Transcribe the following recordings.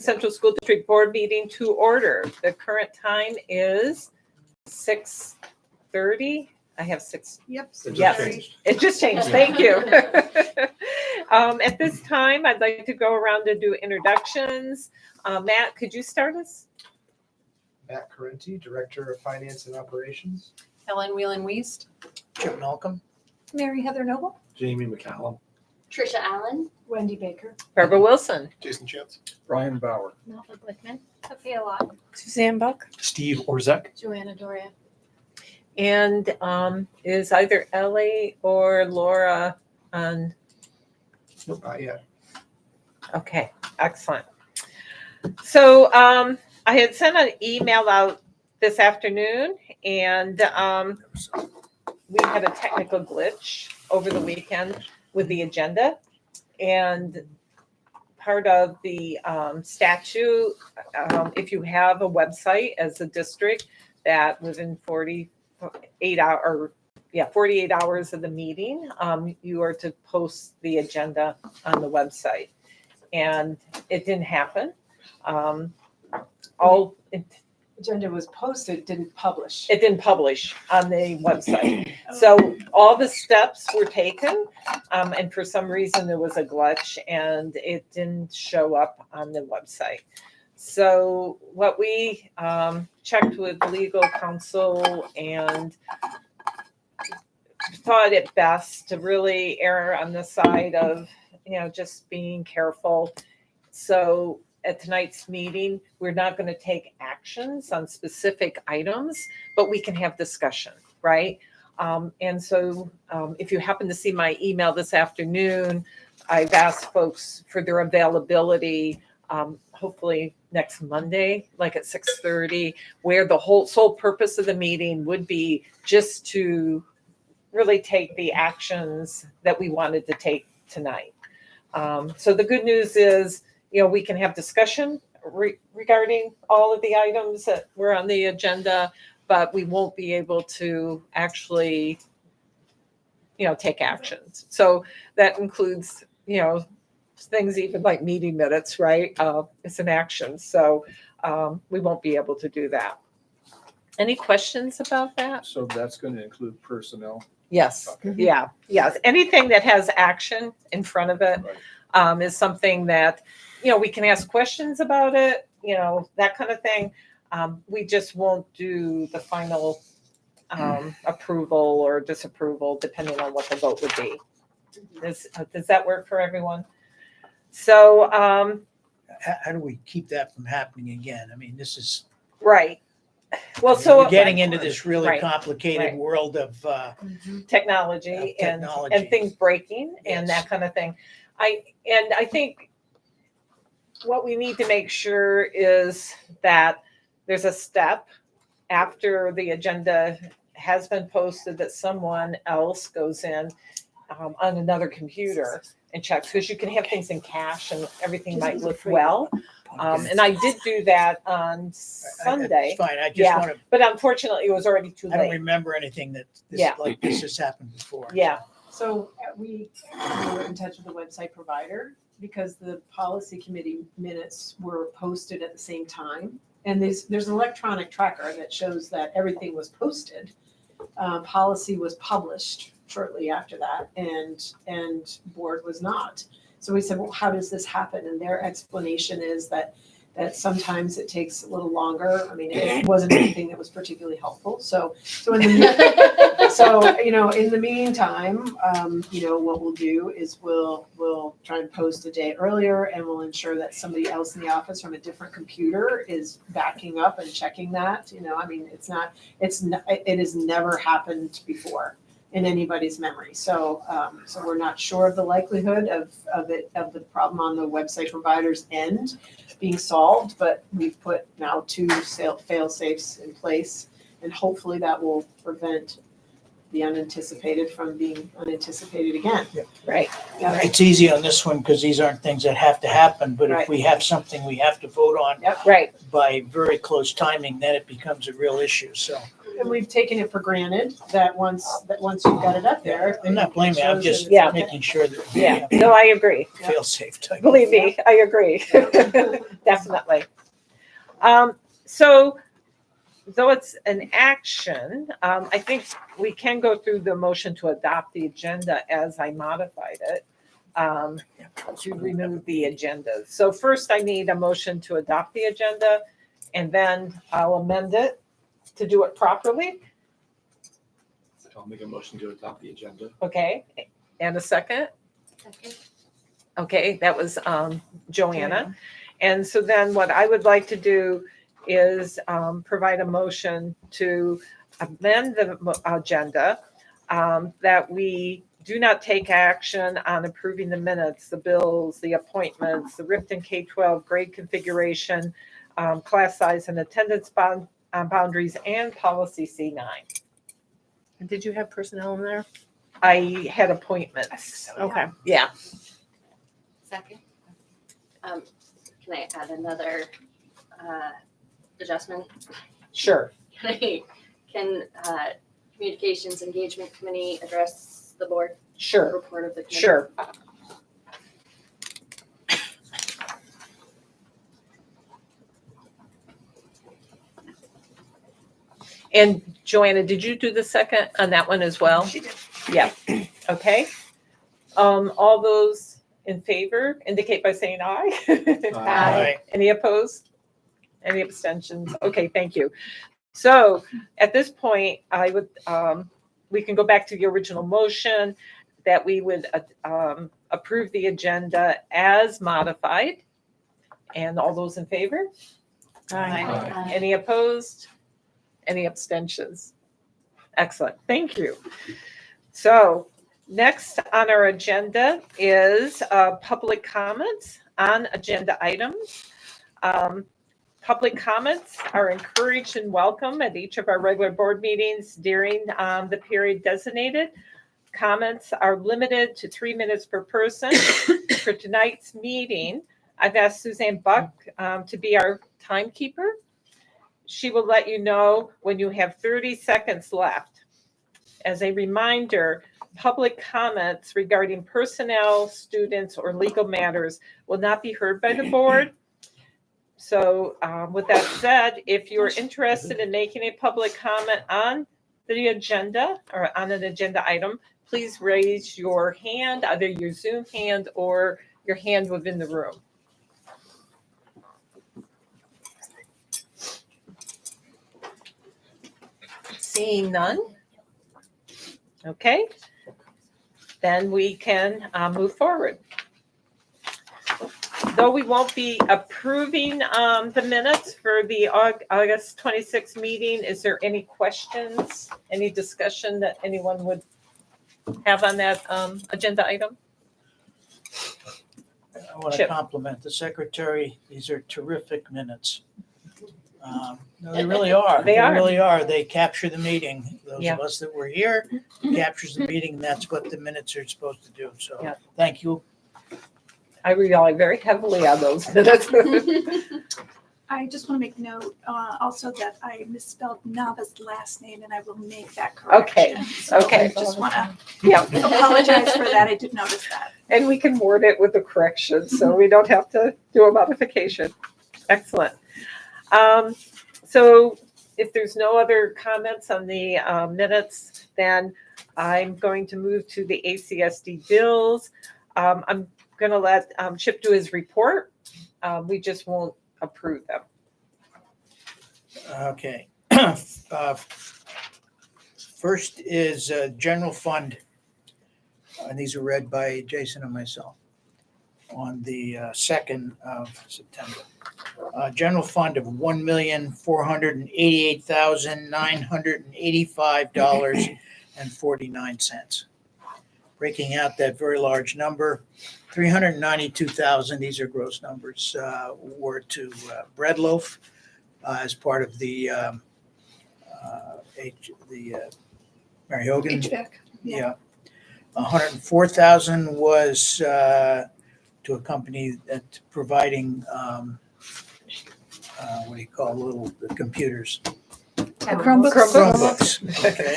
Central School District Board meeting to order. The current time is 6:30. I have 6. Yep. It just changed. Thank you. At this time, I'd like to go around and do introductions. Matt, could you start us? Matt Carenti, Director of Finance and Operations. Ellen Whelan-Wiest. Chip Malcolm. Mary Heather Noble. Jamie McCallum. Trisha Allen. Wendy Baker. Barbara Wilson. Jason Chance. Brian Bauer. Melva Glickman. Sophia Lott. Suzanne Buck. Steve Orzek. Joanna Doria. And is either Ellie or Laura on? Nope, not yet. Okay, excellent. So I had sent an email out this afternoon, and we had a technical glitch over the weekend with the agenda. And part of the statute, if you have a website as a district that within 48 hours of the meeting, you are to post the agenda on the website. And it didn't happen. Agenda was posted, didn't publish. It didn't publish on the website. So all the steps were taken, and for some reason there was a glitch and it didn't show up on the website. So what we checked with legal counsel and thought it best to really err on the side of, just being careful. So at tonight's meeting, we're not going to take actions on specific items, but we can have discussion, right? And so if you happen to see my email this afternoon, I've asked folks for their availability, hopefully next Monday, like at 6:30, where the sole purpose of the meeting would be just to really take the actions that we wanted to take tonight. So the good news is, we can have discussion regarding all of the items that were on the agenda, but we won't be able to actually, take actions. So that includes, things even like meeting minutes, right? It's an action. So we won't be able to do that. Any questions about that? So that's going to include personnel. Yes. Okay. Yeah. Yes. Anything that has action in front of it is something that, we can ask questions about it, that kind of thing. We just won't do the final approval or disapproval, depending on what the vote would be. Does that work for everyone? So, how do we keep that from happening again? I mean, this is right. Well, so we're getting into this really Right. complicated Right. world of technology and technology. things breaking and Yes. that kind of thing. I think what we need to make sure is that there's a step after the agenda has been posted that someone else goes in on another computer and checks, because you can have things in cache and everything might look well. And I did do that on Sunday. It's fine. I just Yeah. want to. But unfortunately, it was already too I don't late. remember anything that Yeah. like this has happened before. Yeah. So we were in touch with the website provider because the policy committee minutes were posted at the same time. And there's an electronic tracker that shows that everything was posted. Policy was published shortly after that, and board was not. So we said, well, how does this happen? And their explanation is that sometimes it takes a little longer. I mean, it wasn't anything that was particularly helpful. So in the meantime, what we'll do is we'll try and post a day earlier, and we'll ensure that somebody else in the office from a different computer is backing up and checking that. I mean, it has never happened before in anybody's memory. So we're not sure of the likelihood of the problem on the website provider's end being solved, but we've put now 2 fail safes in place, and hopefully that will prevent the unanticipated from being unanticipated again. Right. Yeah. It's easy on this one because these aren't things that have to happen, but Right. if we have something we have to vote on Right. by very close timing, then it becomes a real issue. So And we've taken it for granted that once you've got it up there. I'm not blaming you, I'm it just shows that Yeah. it's okay. making sure that. Yeah, no, I agree. Feel safe type. Believe me, I agree. Definitely. So though it's an action, I think we can go through the motion to adopt the agenda as I modified it, to remove the agenda. So first I need a motion to adopt the agenda, and then I'll amend it to do it properly. I'll make a motion to adopt the agenda. Okay, and a second? Second. Okay, that was Joanna. And so then what I would like to do is provide a motion to amend the agenda, that we do not take action on approving the minutes, the bills, the appointments, the Ripton K-12 grade configuration, class size and attendance boundaries, and policy C9. Did you have personnel in there? I had appointments. Okay. Yeah, Second. Can I add another adjustment? sure. Can Communications Engagement Committee address the board? Sure, Report of the committee? sure. And Joanna, did you do the second on that one as well? She did. Yeah, okay. All those in favor indicate by saying aye. Aye. Any opposed? Any abstentions? Okay, thank you. So at this point, I would, we can go back to the original motion that we would approve the agenda as modified. And all those in favor? Aye. Any opposed? Any abstentions? Excellent, thank you. So next on our agenda is public comments on agenda items. Public comments are encouraged and welcome at each of our regular board meetings during the period designated. Comments are limited to 3 minutes per person. For tonight's meeting, I've asked Suzanne Buck to be our timekeeper. She will let you know when you have 30 seconds left. As a reminder, public comments regarding personnel, students, or legal matters will not be heard by the board. So with that said, if you're interested in making a public comment on the agenda or on an agenda item, please raise your hand, either your Zoom hand or your hand within the room. Seeing none. Okay, then we can move forward. Though we won't be approving the minutes for the August 26th meeting, is there any questions, any discussion that anyone would have on that agenda item? I want to Chip. compliment the secretary. These are terrific minutes. No, they really are. They are. Really are. They capture the meeting. Those Yeah. of us that were here, captures the meeting. That's what the minutes are supposed to do. So Yeah. thank you. I rely very heavily on those minutes. I just want to make note also that I misspelled Nava's last name and I will make that Okay, correction. So okay. I just want to Yeah, apologize for that. I did notice that. and we can word it with a correction, so we don't have to do a modification. Excellent. So if there's no other comments on the minutes, then I'm going to move to the ACSD bills. I'm going to let Chip do his report. We just won't approve them. Okay. First is general fund. And these are read by Jason and myself on the 2nd of September. General fund of $1,488,985.49. Breaking out that very large number, 392,000, these are gross numbers, were to Bread Loaf as part of the Mary Hogan. HVAC. Yeah. 104,000 was to a company that's providing what do you call the computers? Chromebooks. Chromebooks, okay,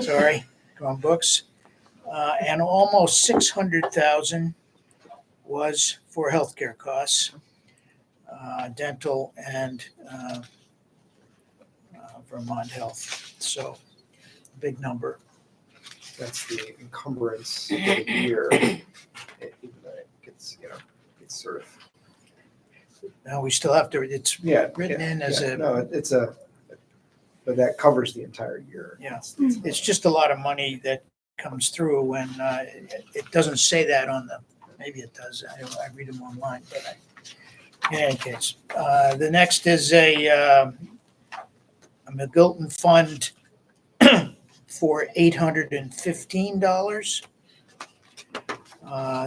sorry, Chromebooks. And almost 600,000 was for healthcare costs, dental and Vermont Health. So, big number. That's the encumbrance of the year. Even though it gets, it's sort of. Now, we still have to, it's Yeah. written in as a, No, but that covers the entire year. Yeah. it's just a lot of money that comes through and it doesn't say that on the, maybe it does, I read them online, but in any case. The next is a McGilton fund for $815.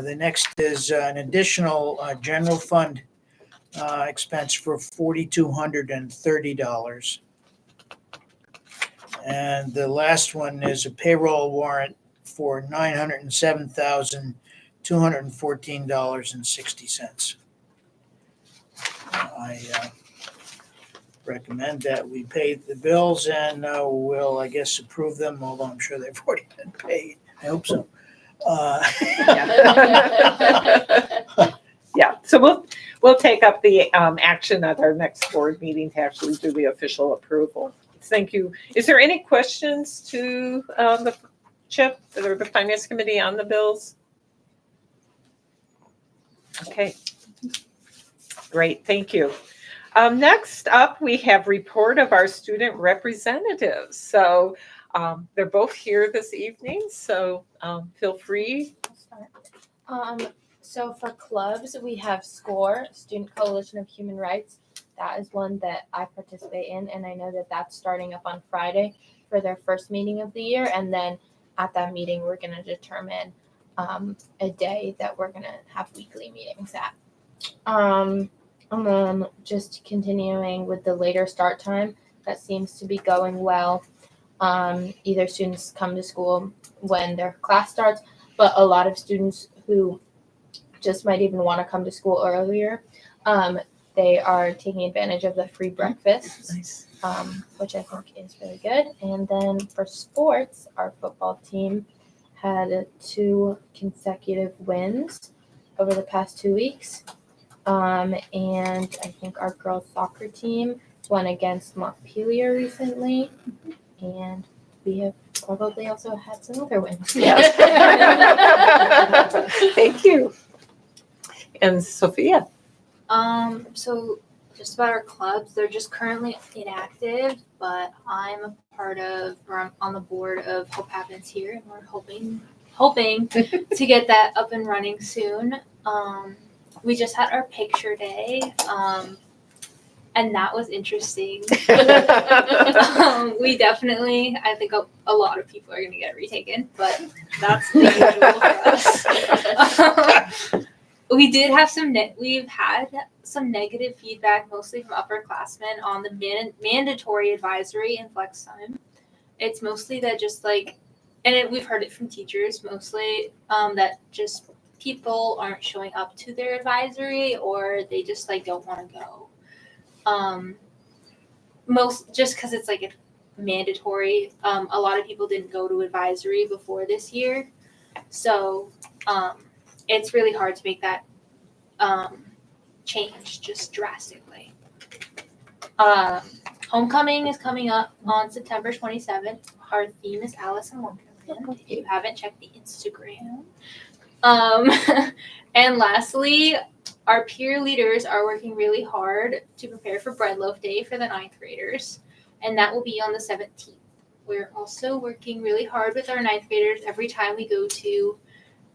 The next is an additional general fund expense for $4,230. And the last one is a payroll warrant for $907,214.60. I recommend that we pay the bills and we'll, I guess, approve them, although I'm sure they've already been paid. I hope so. Yeah, so we'll take up the action at our next board meeting to actually do the official approval. Thank you. Is there any questions to the CHIP or the Finance Committee on the bills? Okay. Great, thank you. Next up, we have report of our student representatives. So they're both here this evening, so feel free. So for clubs, we have SCORE, Student Coalition of Human Rights. That is one that I participate in, and I know that that's starting up on Friday for their first meeting of the year. And then at that meeting, we're going to determine a day that we're going to have weekly meetings at. And then just continuing with the later start time, that seems to be going well. Either students come to school when their class starts, but a lot of students who just might even want to come to school earlier, they are taking advantage of the free breakfasts, Nice. which I think is really good. And then for sports, our football team had 2 consecutive wins over the past 2 weeks. And I think our girls soccer team won against Montpelier recently. And we have probably also had some other wins. Yes. Thank you. And Sophia? So just about our clubs, they're just currently inactive, but I'm a part of, or I'm on the board of Hope Happens Here, and we're hoping to get that up and running soon. We just had our picture day, and that was interesting. We definitely, I think a lot of people are going to get retaken, but that's the usual for us. We've had some negative feedback, mostly from upperclassmen, on the mandatory advisory and flex time. It's mostly that just we've heard it from teachers mostly, that just people aren't showing up to their advisory, or they just don't want to go. Just because it's a mandatory. A lot of people didn't go to advisory before this year, so it's really hard to make that change just drastically. Homecoming is coming up on September 27th. Our theme is Alice in Wonderland. If you haven't checked the Instagram. And lastly, our peer leaders are working really hard to prepare for Bread Loaf Day for the 9th graders, and that will be on the 17th. We're also working really hard with our 9th graders every time we go to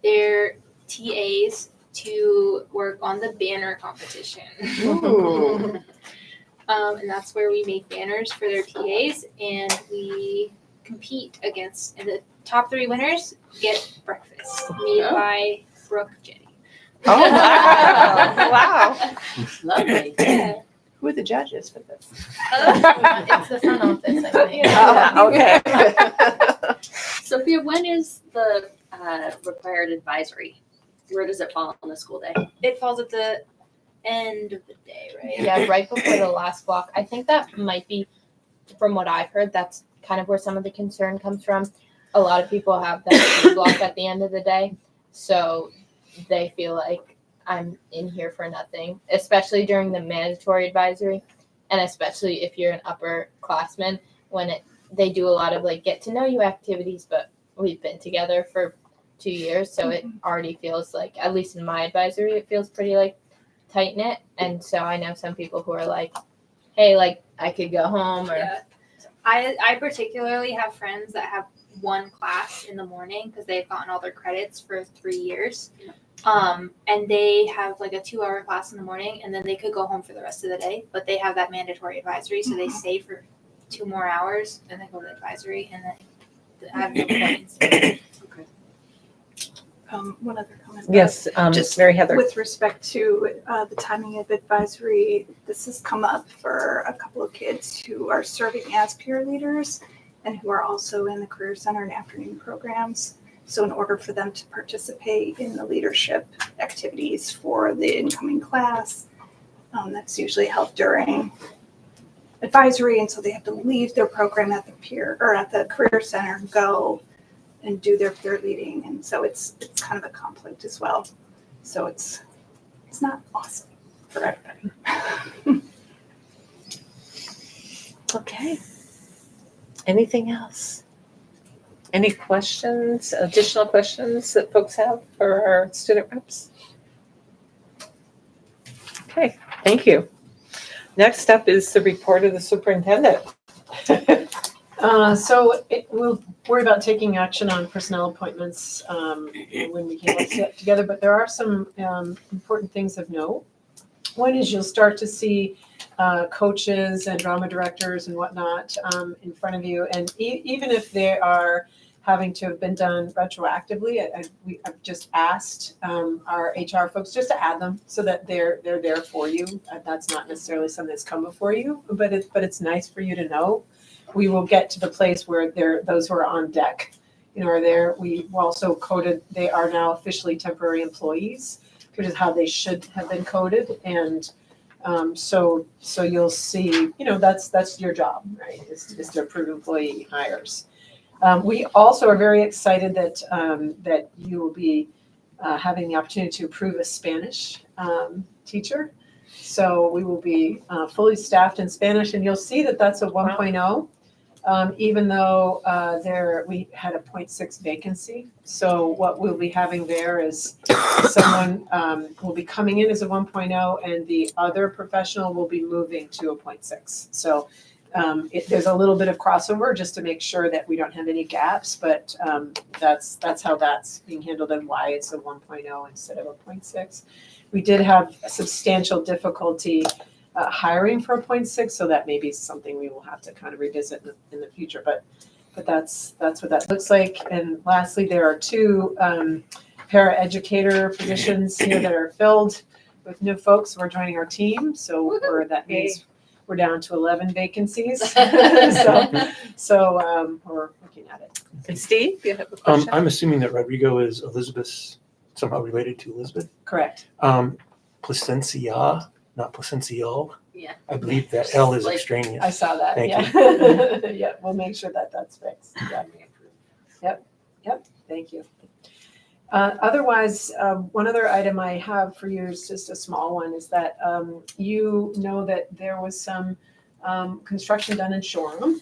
their TAs to work on the banner competition. And that's where we make banners for their TAs, and we compete against, and the top 3 winners get breakfast made by Brooke Jetty. Oh, wow. Wow. Lovely. Yeah. Who are the judges for this? It's the front office, I think. Okay. Sophia, when is the required advisory? Where does it fall on the school day? It falls at the end of the day, right? Yeah, right before the last block. I think that might be from what I've heard, that's kind of where some of the concern comes from. A lot of people have that food block at the end of the day, so they feel like I'm in here for nothing, especially during the mandatory advisory, and especially if you're an upperclassman when they do a lot of like get to know you activities, but we've been together for 2 years, so it already feels like, at least in my advisory, it feels pretty like tight knit. And so I know some people who are like, hey, like I could go home, or Yeah. I particularly have friends that have one class in the morning because they've gotten all their credits for 3 years. And they have like a 2-hour class in the morning, and then they could go home for the rest of the day, but they have that mandatory advisory, so they stay for 2 more hours, and then go to the advisory, and then have no points. One other comment. Yes, Just Mary Heather. With respect to the timing of advisory, this has come up for a couple of kids who are serving as peer leaders and who are also in the Career Center and afternoon programs. So in order for them to participate in the leadership activities for the incoming class, that's usually held during advisory, and so they have to leave their program at the peer or at the Career Center and go and do their peer leading, and so it's kind of a conflict as well. So it's not awesome for everybody. Okay. Anything else? Any questions, additional questions that folks have for our student reps? Okay, thank you. Next up is the report of the superintendent. We'll worry about taking action on personnel appointments when we can get together, but there are some important things of note. One is you'll start to see coaches and drama directors and whatnot in front of you, and even if they are having to have been done retroactively, I've just asked our HR folks just to add them so that they're there for you. That's not necessarily something that's come before you, but it's nice for you to know. We will get to the place where those who are on deck, are there. We also coded, they are now officially temporary employees, which is how they should have been coded. And so you'll see, that's your job, right? Is to approve employee hires. We also are very excited that you will be having the opportunity to approve a Spanish teacher. So we will be fully staffed in Spanish, and you'll see that that's a 1.0. Even though we had a 0.6 vacancy. So what we'll be having there is someone will be coming in as a 1.0, and the other professional will be moving to a 0.6. So there's a little bit of crossover just to make sure that we don't have any gaps, but that's how that's being handled and why it's a 1.0 instead of a 0.6. We did have a substantial difficulty hiring for a 0.6, so that may be something we will have to kind of revisit in the future, but that's what that looks like. And lastly, there are 2 paraeducator positions here that are filled with new folks who are joining our team, so that means we're down to 11 vacancies. so we're looking at it. And Steve, you have a question? I'm assuming that Rodrigo is Elizabeth, somehow related to Elizabeth. Correct. Placencia, not Placencial. Yeah. I believe that L is Like- extraneous. I saw that. Thank Yeah. Yeah, we'll make sure that that's fixed. Yeah. Yep. Thank you. Otherwise, one other item I have for you is just a small one, is that you know that there was some construction done in Shoreham,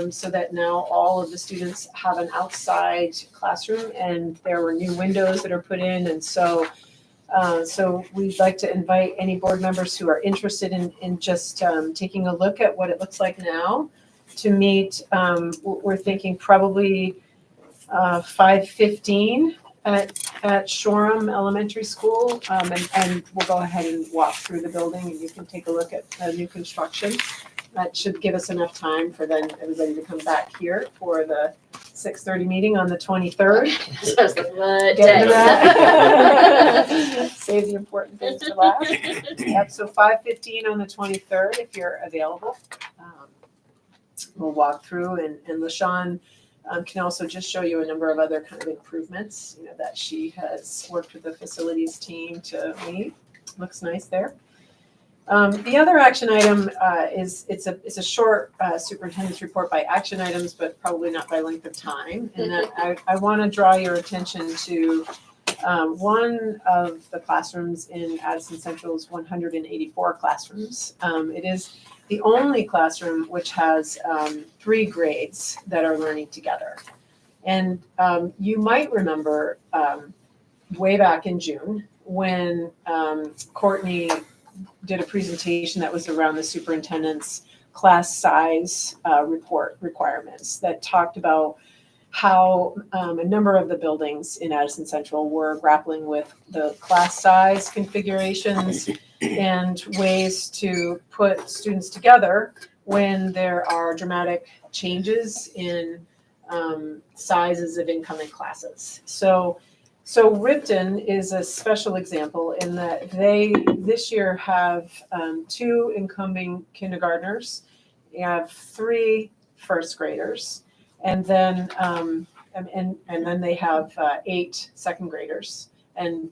so that now all of the students have an outside classroom, and there were new windows that are put in, and so we'd like to invite any board members who are interested in just taking a look at what it looks like now to meet. We're thinking probably 5:15 at Shoreham Elementary School, and we'll go ahead and walk through the building, and you can take a look at the new construction. That should give us enough time for then everybody to come back here for the 6:30 meeting on the 23rd. So I was like, what Get into day? that. Save the important things for last. Yep, so 5:15 on the 23rd, if you're available. We'll walk through, and LaShawn can also just show you a number of other kind of improvements, that she has worked with the facilities team to meet. Looks nice there. The other action item it's a short superintendent's report by action items, but probably not by length of time. And that I want to draw your attention to one of the classrooms in Addison Central's 184 classrooms. It is the only classroom which has 3 grades that are learning together. And you might remember way back in June when Courtney did a presentation that was around the superintendent's class size report requirements that talked about how a number of the buildings in Addison Central were grappling with the class size configurations and ways to put students together when there are dramatic changes in sizes of incoming classes. So Ripton is a special example in that they this year have 2 incoming kindergartners, you have 3 first graders, and then and then they have 8 second graders, and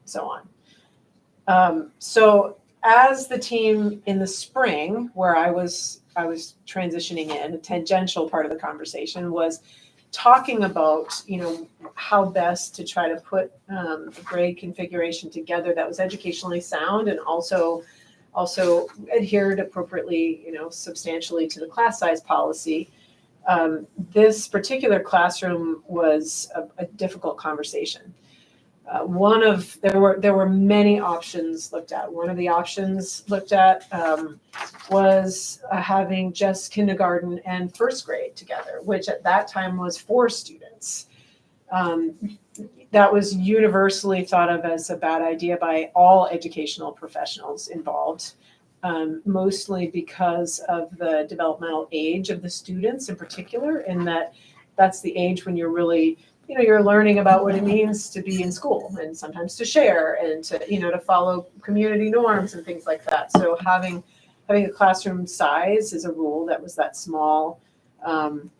so on. So as the team in the spring, where I was transitioning in, a tangential part of the conversation was talking about, how best to try to put a grade configuration together that was educationally sound and also adhered appropriately, substantially to the class size policy. This particular classroom was a difficult conversation. There were many options looked at. One of the options looked at was having just kindergarten and first grade together, which at that time was 4 students. That was universally thought of as a bad idea by all educational professionals involved, mostly because of the developmental age of the students in particular, and that's the age when you're really you're learning about what it means to be in school and sometimes to share and to follow community norms and things like that. So having a classroom size as a rule that was that small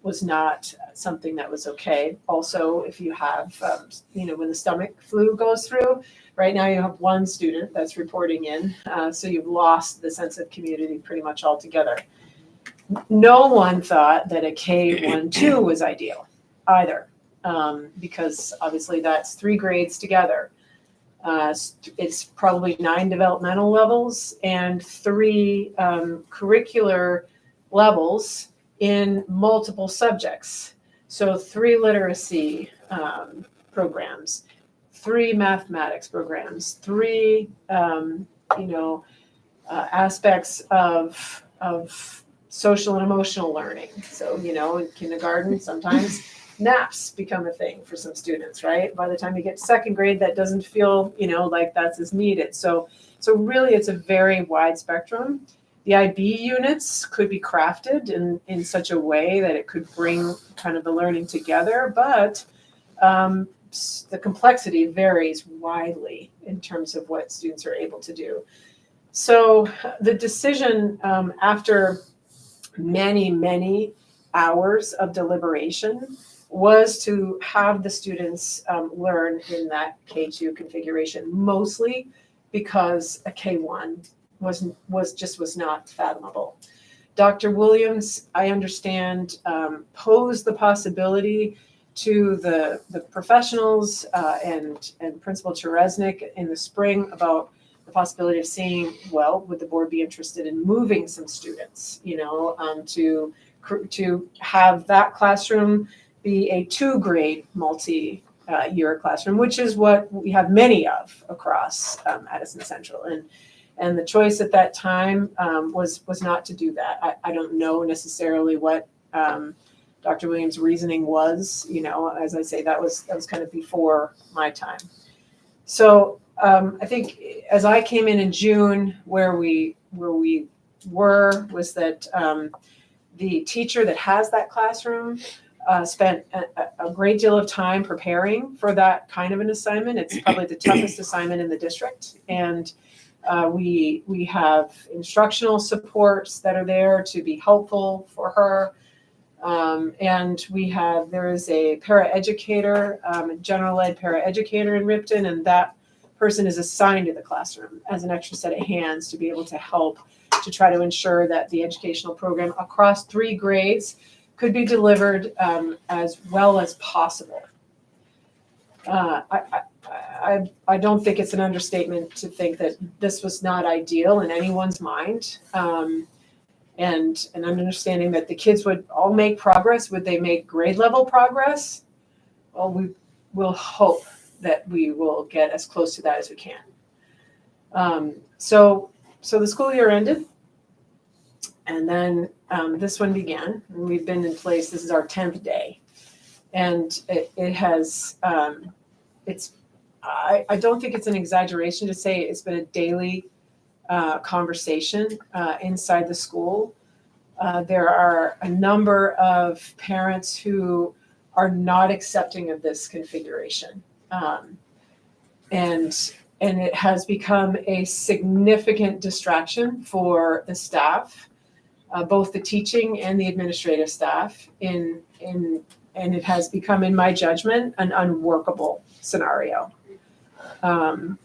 was not something that was okay. Also, if you have, when the stomach flu goes through, right now you have 1 student that's reporting in, so you've lost the sense of community pretty much altogether. No one thought that a K-1-2 was ideal either. Because obviously that's 3 grades together. It's probably 9 developmental levels and 3 curricular levels in multiple subjects. So 3 literacy programs, 3 mathematics programs, 3 aspects of social and emotional learning. So in kindergarten sometimes naps become a thing for some students, right? By the time you get to second grade, that doesn't feel, like that's as needed. So really it's a very wide spectrum. The IB units could be crafted in such a way that it could bring kind of the learning together, but the complexity varies widely in terms of what students are able to do. So the decision after many hours of deliberation was to have the students learn in that K2 configuration, mostly because a K1 was not fathomable. Dr. Williams, I understand, posed the possibility to the professionals and Principal Cheresnick in the spring about the possibility of seeing, would the board be interested in moving some students, to have that classroom be a 2-grade multi-year classroom, which is what we have many of across Addison Central. And the choice at that time was not to do that. I don't know necessarily what Dr. Williams' reasoning was. As I say, that was kind of before my time. So I think as I came in June, where we were was that the teacher that has that classroom spent a great deal of time preparing for that kind of an assignment. It's probably the toughest assignment in the district. And we have instructional supports that are there to be helpful for her. And there is a paraeducator, a general ed paraeducator in Ripton, and that person is assigned to the classroom as an extra set of hands to be able to help to try to ensure that the educational program across 3 grades could be delivered as well as possible. I don't think it's an understatement to think that this was not ideal in anyone's mind. And an understanding that the kids would all make progress. Would they make grade level progress? Well, we will hope that we will get as close to that as we can. So the school year ended, and then this one began, and we've been in place. This is our 10th day, and it has. I don't think it's an exaggeration to say it's been a daily conversation inside the school. There are a number of parents who are not accepting of this configuration. And it has become a significant distraction for the staff, both the teaching and the administrative staff, and it has become, in my judgment, an unworkable scenario. And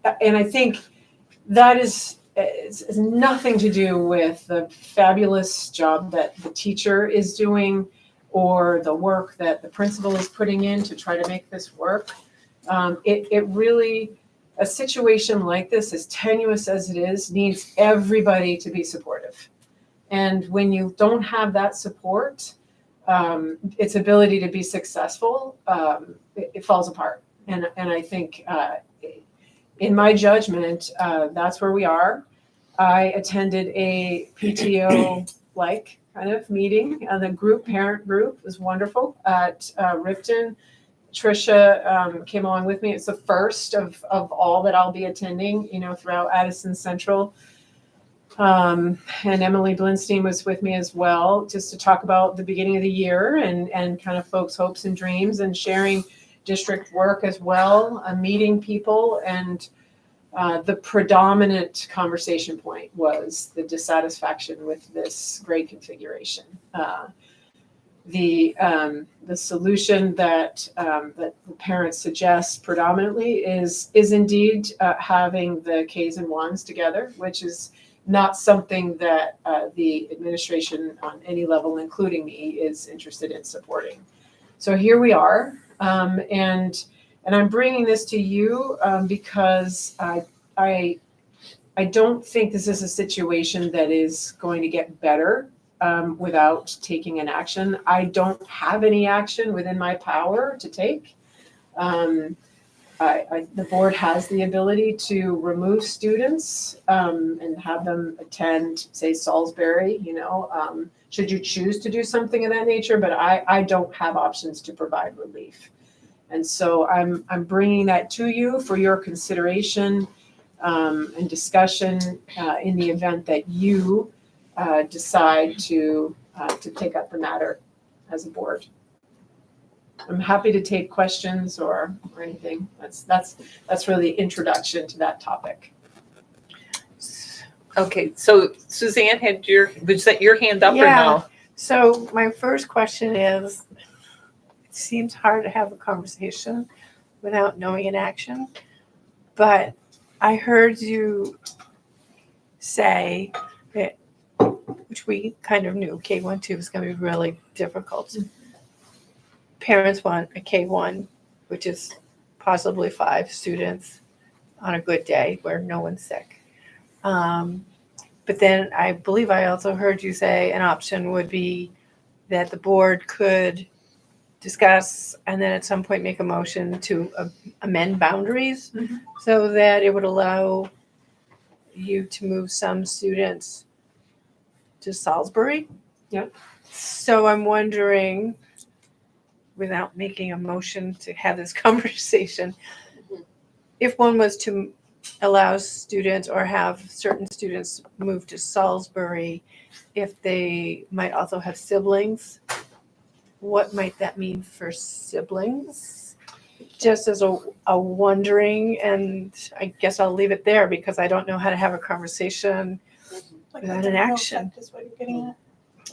I think that is nothing to do with the fabulous job that the teacher is doing or the work that the principal is putting in to try to make this work. It really, a situation like this, as tenuous as it is, needs everybody to be supportive. And when you don't have that support, its ability to be successful, it falls apart. And I think, in my judgment, that's where we are. I attended a PTO-like kind of meeting, and the parent group was wonderful at Ripton. Trisha came along with me. It's the first of all that I'll be attending, throughout Addison Central. And Emily Blinstein was with me as well, just to talk about the beginning of the year and kind of folks' hopes and dreams, and sharing district work as well, meeting people. And the predominant conversation point was the dissatisfaction with this grade configuration. The solution that the parents suggest predominantly is indeed having the Ks and 1s together, which is not something that the administration on any level, including me, is interested in supporting. So here we are, and I'm bringing this to you because I don't think this is a situation that is going to get better without taking an action. I don't have any action within my power to take. The board has the ability to remove students and have them attend, say, Salisbury, should you choose to do something of that nature, but I don't have options to provide relief. And so I'm bringing that to you for your consideration and discussion in the event that you decide to take up the matter as a board. I'm happy to take questions or anything. That's really the introduction to that topic. Okay, so Suzanne, was that your hand up or Yeah. no? So my first question is, it seems hard to have a conversation without knowing an action, but I heard you say that, which we kind of knew, K1, 2 was going to be really difficult. Parents want a K1, which is possibly 5 students on a good day where no one's sick. But then I believe I also heard you say an option would be that the board could discuss and then at some point make a motion to amend boundaries so that it would allow you to move some students to Salisbury. Yep. So I'm wondering, without making a motion to have this conversation, if one was to allow students or have certain students move to Salisbury, if they might also have siblings, what might that mean for siblings? Just as a wondering, and I guess I'll leave it there because I don't know how to have a conversation without an action. Is what you're getting at.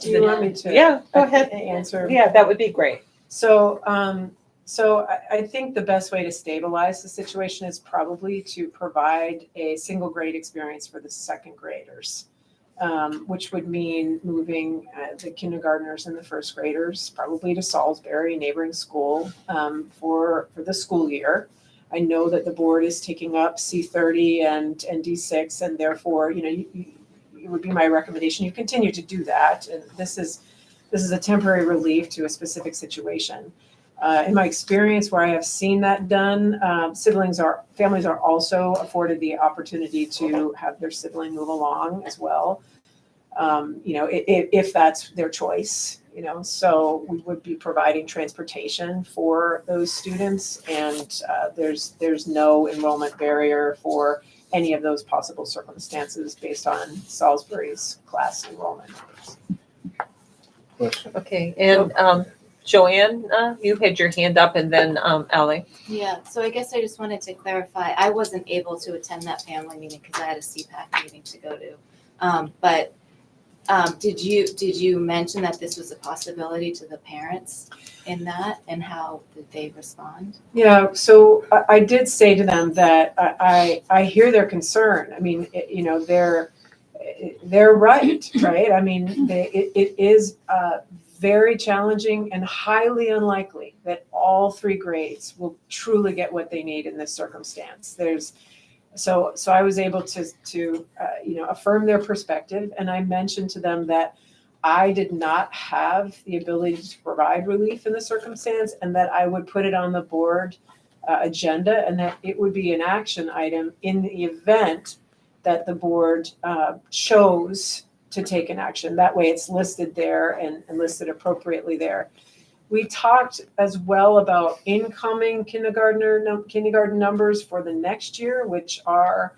Do you want me to? Yeah, go ahead. Answer. Yeah, that would be great. So So I think the best way to stabilize the situation is probably to provide a single grade experience for the second graders, which would mean moving the kindergartners and the first graders probably to Salisbury, a neighboring school, for the school year. I know that the board is taking up C30 and D6, and therefore, it would be my recommendation you continue to do that. And this is a temporary relief to a specific situation. In my experience where I have seen that done, families are also afforded the opportunity to have their sibling move along as well. If that's their choice, so we would be providing transportation for those students, and there's no enrollment barrier for any of those possible circumstances based on Salisbury's class enrollment. Question. Okay, and Joanne, you had your hand up, and then Ally. Yeah, so I guess I just wanted to clarify, I wasn't able to attend that family meeting because I had a CPAC meeting to go to. But did you mention that this was a possibility to the parents in that, and how did they respond? Yeah, so I did say to them that I hear their concern. I mean, they're right, right? I mean, it is very challenging and highly unlikely that all three grades will truly get what they need in this circumstance. So I was able to affirm their perspective, and I mentioned to them that I did not have the ability to provide relief in the circumstance, and that I would put it on the board agenda, and that it would be an action item in the event that the board chose to take an action. That way it's listed there and listed appropriately there. We talked as well about incoming kindergarten numbers for the next year, which are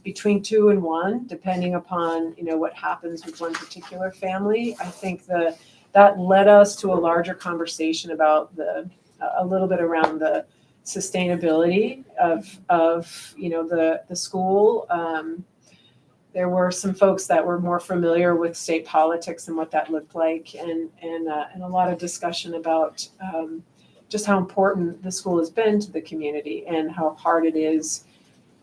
between 2 and 1, depending upon what happens with one particular family. I think that led us to a larger conversation about a little bit around the sustainability of the school. There were some folks that were more familiar with state politics and what that looked like, and a lot of discussion about just how important the school has been to the community and how hard it is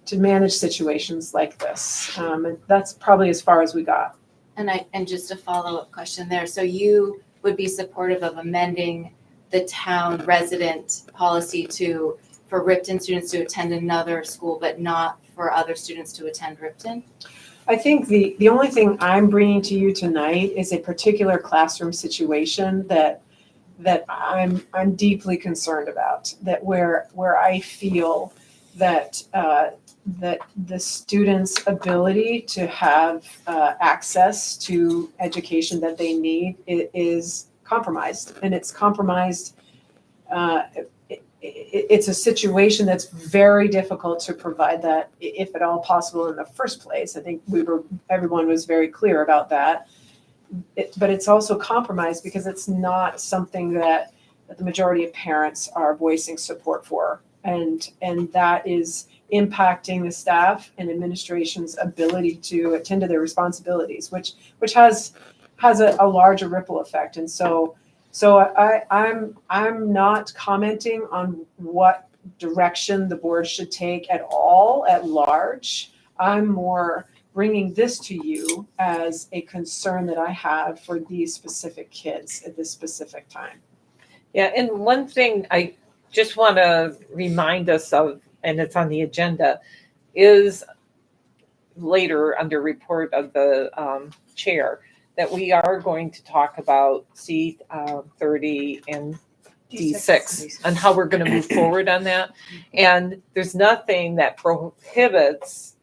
to manage situations like this. And that's probably as far as we got. And just a follow-up question there. So you would be supportive of amending the town resident policy for Ripton students to attend another school, but not for other students to attend Ripton? I think the only thing I'm bringing to you tonight is a particular classroom situation that I'm deeply concerned about, that where I feel that the students' ability to have access to education that they need is compromised, and it's compromised. It's a situation that's very difficult to provide that, if at all possible, in the first place. I think everyone was very clear about that. But it's also compromised because it's not something that the majority of parents are voicing support for, and that is impacting the staff and administration's ability to attend to their responsibilities, which has a larger ripple effect. And so I'm not commenting on what direction the board should take at all at large. I'm more bringing this to you as a concern that I have for these specific kids at this specific time. Yeah, and one thing I just want to remind us of, and it's on the agenda, is later under report of the chair, that we are going to talk about C30 and D6 and how we're going to move forward on that. And there's nothing that prohibits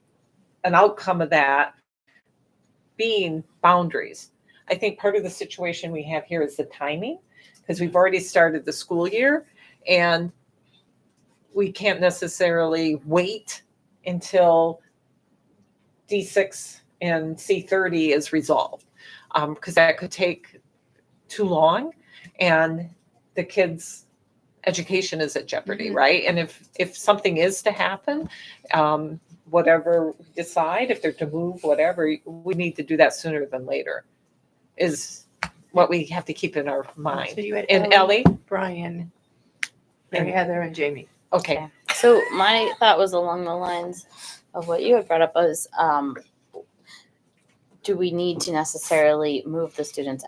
an outcome of that being boundaries. I think part of the situation we have here is the timing, because we've already started the school year, and we can't necessarily wait until D6 and C30 is resolved, because that could take too long, and the kids' education is at jeopardy, right? And if something is to happen, whatever we decide, if they're to move, whatever, we need to do that sooner than later, is what we have to keep in our mind. So you had And Ellie? Brian, Mary Heather and Jamie. Okay, So my thought was along the lines of what you had brought up was, do we need to necessarily move the students